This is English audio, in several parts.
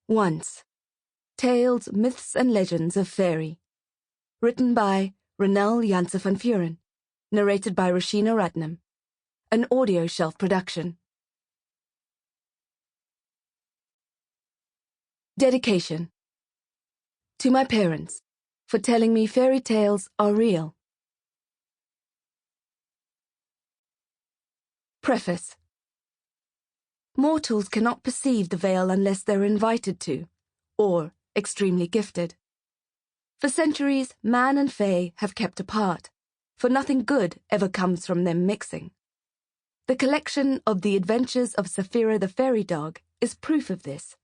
Once. Tales, Myths and Legends of Faerie. Written by Ronel Janse Van Vuuren. Narrated by Roshina Ratnam. An Audioshelf production. Dedication. To my parents, for telling me fairy tales are real. Preface. Mortals cannot perceive the veil unless they're invited to, or extremely gifted. For centuries, man and fae have kept apart, for nothing good ever comes from them mixing. The collection of The Adventures of Saphira the Fairy Dog is proof of this.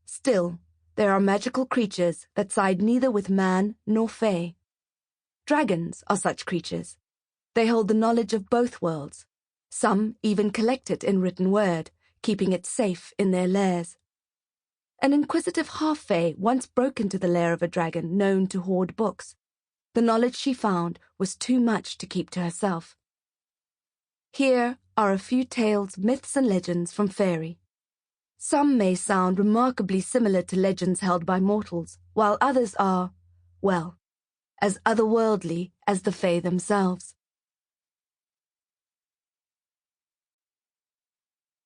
Still, there are magical creatures that side neither with man nor fae. Dragons are such creatures. They hold the knowledge of both worlds. Some even collect it in written word, keeping it safe in their lairs. An inquisitive half-fae once broke into the lair of a dragon known to hoard books. The knowledge she found was too much to keep to herself. Here are a few tales, myths and legends from Faerie. Some may sound remarkably similar to legends held by mortals, while others are, well, as otherworldly as the fae themselves.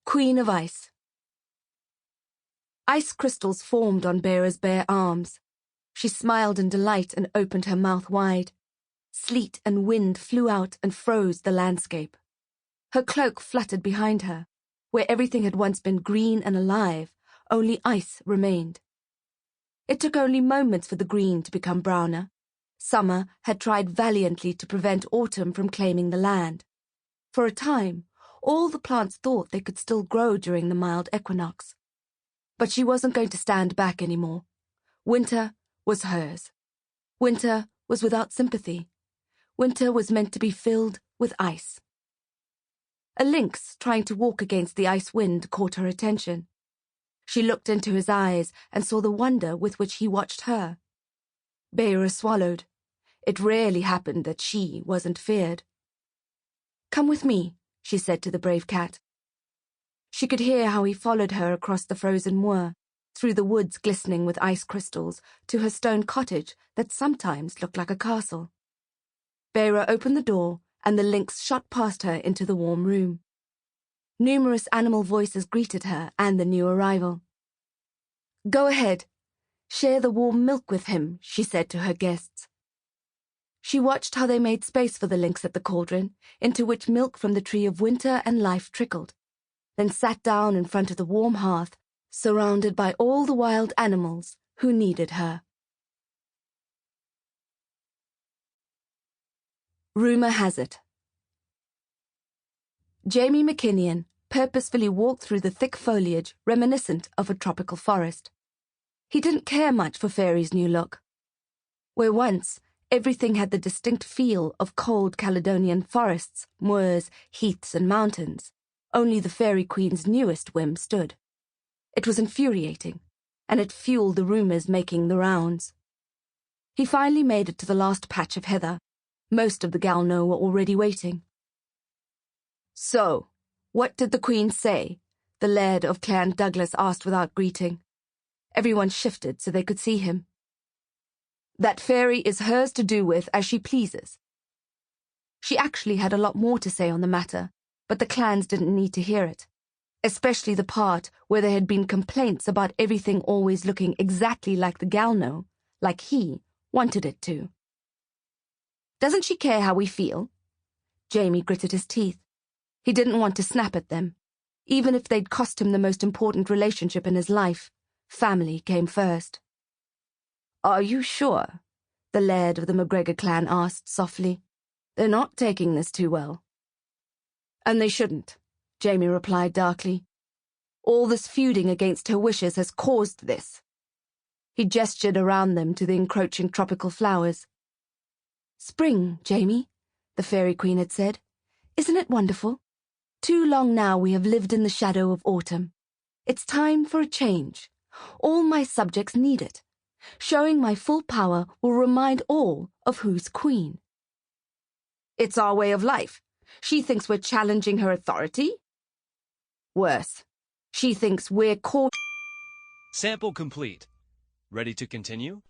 Queen of Ice. Ice crystals formed on Beara's bare arms. She smiled in delight and opened her mouth wide. Sleet and wind flew out and froze the landscape. Her cloak fluttered behind her. Where everything had once been green and alive, only ice remained. It took only moments for the green to become browner. Summer had tried valiantly to prevent autumn from claiming the land. For a time, all the plants thought they could still grow during the mild equinox. But she wasn't going to stand back anymore. Winter was hers. Winter was without sympathy. Winter was meant to be filled with ice. A lynx trying to walk against the ice wind caught her attention. She looked into his eyes and saw the wonder with which he watched her. Faerie swallowed. It rarely happened that she wasn't feared. "Come with me," she said to the brave cat. She could hear how he followed her across the frozen moor, through the woods glistening with ice crystals, to her stone cottage that sometimes looked like a castle. Faerie opened the door, and the lynx shot past her into the warm room. Numerous animal voices greeted her and the new arrival. "Go ahead. Share the warm milk with him," she said to her guests. She watched how they made space for the lynx at the cauldron, into which milk from the tree of winter and life trickled, then sat down in front of the warm hearth, surrounded by all the wild animals who needed her. Rumour has it. Jamie McKinnian purposefully walked through the thick foliage reminiscent of a tropical forest. He didn't care much for Faerie's new look. Where once everything had the distinct feel of cold Caledonian forests, moors, heaths and mountains, only the Fairy Queen's newest whim stood. It was infuriating, and it fueled the rumours making the rounds. He finally made it to the last patch of heather. Most of the Galno were already waiting. "So, what did the Queen say?" the Laird of Clan Douglas asked without greeting. Everyone shifted so they could see him. "That Faerie is hers to do with as she pleases." She actually had a lot more to say on the matter, but the clans didn't need to hear it, especially the part where there had been complaints about everything always looking exactly like the Galno, like he wanted it to. "Doesn't she care how we feel?" Jamie gritted his teeth. He didn't want to snap at them. Even if they'd cost him the most important relationship in his life, family came first. "Are you sure?" the Laird of the McGregor clan asked softly. "They're not taking this too well." "And they shouldn't," Jamie replied darkly. "All this feuding against her wishes has caused this." He gestured around them to the encroaching tropical flowers. "Spring, Jamie," the Fairy Queen had said. "Isn't it wonderful? Too long now we have lived in the shadow of autumn. It's time for a change. All my subjects need it. Showing my full power will remind all of who's queen." "It's our way of life. She thinks we're challenging her authority?" "Worse. She thinks we're caught..." Sample complete. Ready to continue?